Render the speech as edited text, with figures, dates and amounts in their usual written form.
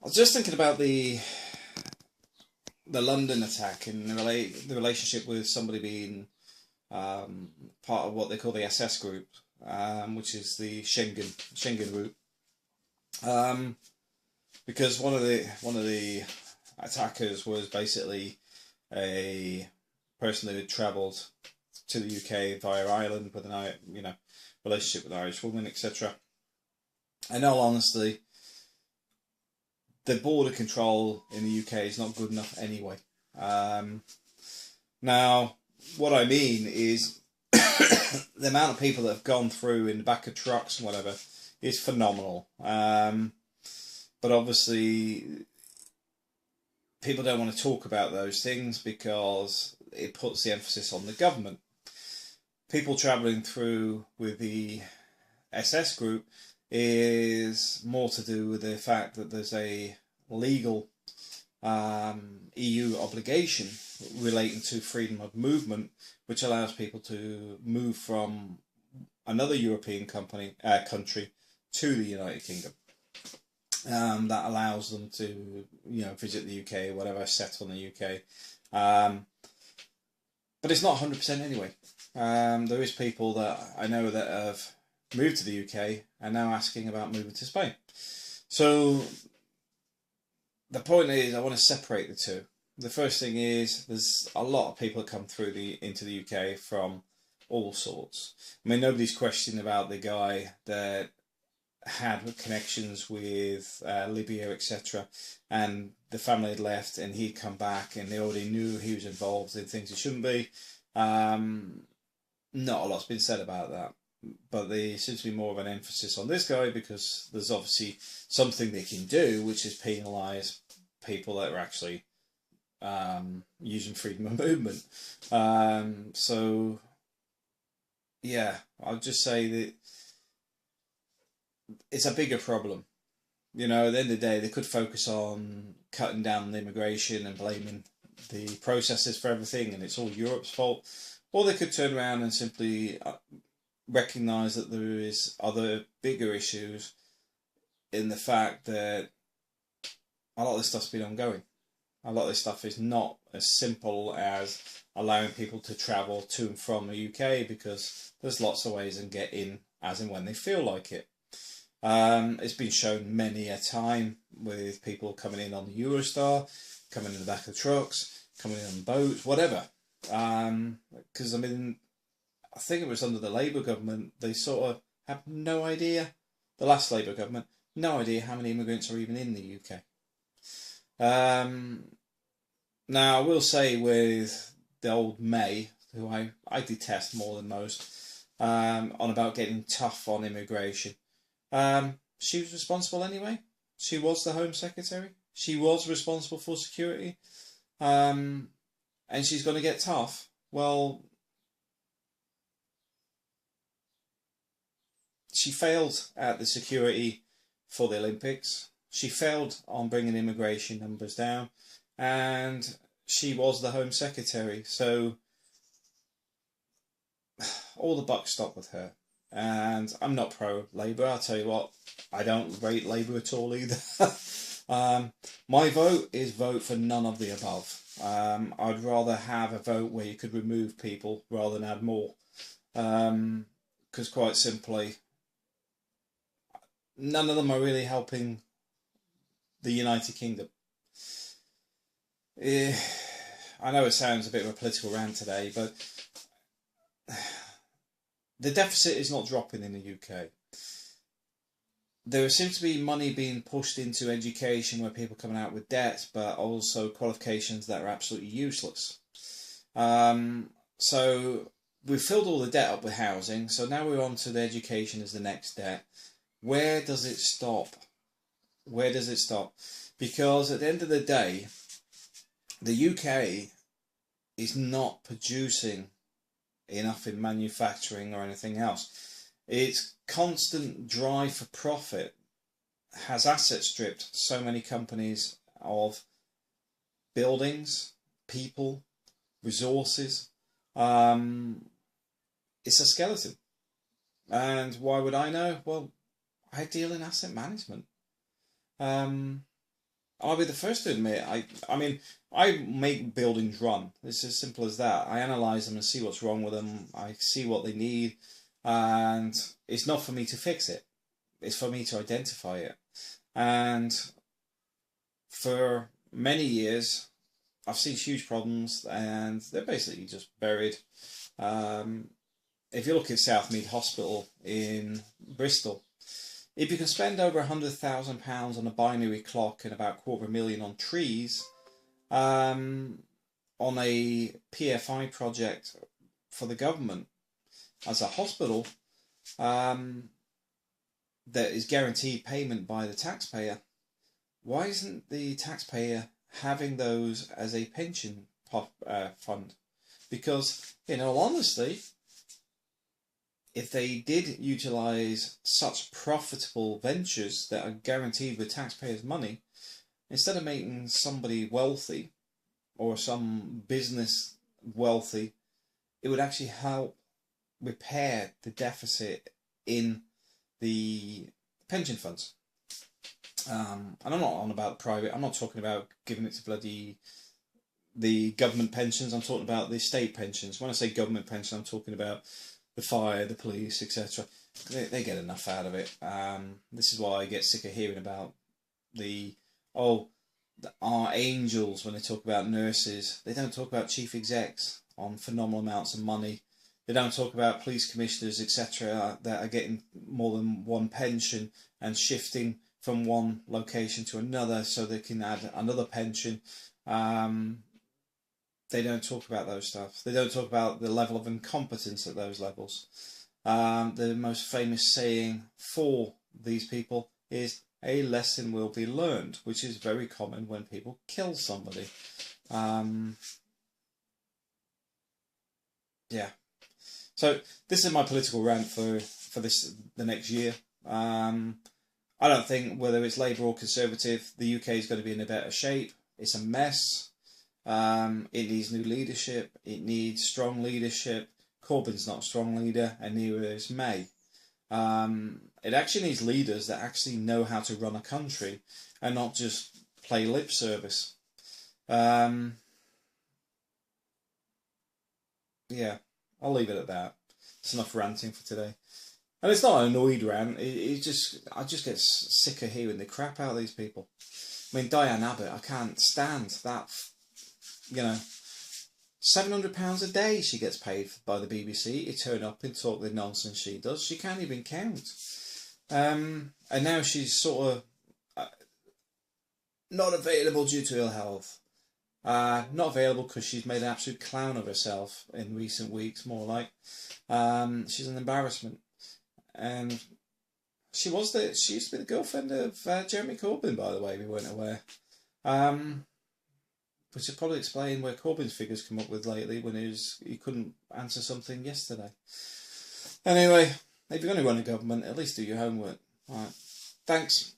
I was just thinking about the London attack and the relationship with somebody being part of what they call the SS group, which is the Schengen route. Um, because one of the attackers was basically a person who had travelled to the UK via Ireland with relationship with an Irish woman, etc. In all honesty, the border control in the UK is not good enough anyway. Um, Now, what I mean is the amount of people that have gone through in the back of trucks and whatever is phenomenal. But obviously, people don't want to talk about those things because it puts the emphasis on the government. People travelling through with the SS group is more to do with the fact that there's a legal EU obligation relating to freedom of movement, which allows people to move from another European country to the United Kingdom. That allows them to, visit the UK, whatever, settle in the UK. But it's not 100% anyway. There is people that I know that have moved to the UK and now asking about moving to Spain. So the point is, I want to separate the two. The first thing is, there's a lot of people that come through into the UK from all sorts. I mean, nobody's questioning about the guy that had connections with Libya, etc., and the family had left, and he'd come back, and they already knew he was involved in things he shouldn't be. Not a lot's been said about that, but there seems to be more of an emphasis on this guy because there's obviously something they can do, which is penalise people that are actually using freedom of movement. So, yeah, I'll just say that it's a bigger problem. At the end of the day, they could focus on cutting down the immigration and blaming the processes for everything, and it's all Europe's fault. Or they could turn around and simply recognise that there is other bigger issues in the fact that a lot of this stuff's been ongoing. A lot of this stuff is not as simple as allowing people to travel to and from the UK, because there's lots of ways and get in as and when they feel like it. It's been shown many a time with people coming in on the Eurostar, coming in the back of trucks, coming in on boats, whatever. Because I think it was under the Labour government, they sort of have no idea, the last Labour government, no idea how many immigrants are even in the UK. Now, I will say with the old May, who I detest more than most, on about getting tough on immigration, she was responsible anyway. She was the Home Secretary. She was responsible for security. And she's going to get tough. Well, she failed at the security for the Olympics. She failed on bringing immigration numbers down. And she was the Home Secretary. So all the buck stopped with her. And I'm not pro-Labour. I'll tell you what, I don't rate Labour at all either. My vote is vote for none of the above. I'd rather have a vote where you could remove people rather than add more. Because quite simply, none of them are really helping the United Kingdom. I know it sounds a bit of a political rant today, but the deficit is not dropping in the UK. There seems to be money being pushed into education where people are coming out with debt, but also qualifications that are absolutely useless. So we've filled all the debt up with housing, so now we're on to the education as the next debt. Where does it stop? Where does it stop? Because at the end of the day, the UK is not producing enough in manufacturing or anything else. Its constant drive for profit has asset stripped so many companies of buildings, people, resources. It's a skeleton. And why would I know? Well, I deal in asset management. I'll be the first to admit, I mean, I make buildings run. It's as simple as that. I analyse them and see what's wrong with them. I see what they need, and it's not for me to fix it. It's for me to identify it. And for many years, I've seen huge problems, and they're basically just buried. If you look at Southmead Hospital in Bristol, if you can spend over £100,000 on a binary clock and about £250,000 on trees, on a PFI project for the government as a hospital, that is guaranteed payment by the taxpayer, why isn't the taxpayer having those as a pension fund? Because, in all honesty, if they did utilise such profitable ventures that are guaranteed with taxpayers' money, instead of making somebody wealthy or some business wealthy, it would actually help repair the deficit in the pension funds. And I'm not on about private, I'm not talking about giving it to the government pensions, I'm talking about the state pensions. When I say government pension, I'm talking about the fire, the police, etc. They get enough out of it. This is why I get sick of hearing about our angels when they talk about nurses. They don't talk about chief execs on phenomenal amounts of money. They don't talk about police commissioners, etc., that are getting more than one pension and shifting from one location to another so they can add another pension. They don't talk about those stuff. They don't talk about the level of incompetence at those levels. The most famous saying for these people is, a lesson will be learned, which is very common when people kill somebody. Yeah. So this is my political rant for the next year. I don't think whether it's Labour or Conservative, the UK is going to be in a better shape. It's a mess. It needs new leadership. It needs strong leadership. Corbyn's not a strong leader, and neither is May. It actually needs leaders that actually know how to run a country and not just play lip service. Yeah, I'll leave it at that. It's enough ranting for today. And it's not an annoyed rant. I just get sick of hearing the crap out of these people. I mean, Diane Abbott, I can't stand that. You know, £700 a day she gets paid by the BBC to turn up and talk the nonsense she does. She can't even count. And now she's sort of not available due to ill health. Not available because she's made an absolute clown of herself in recent weeks, more like. She's an embarrassment. And she used to be the girlfriend of Jeremy Corbyn, by the way, we weren't aware. Which would probably explain where Corbyn's figures come up with lately when he couldn't answer something yesterday. Anyway, if you're going to run a government, at least do your homework. Alright, thanks.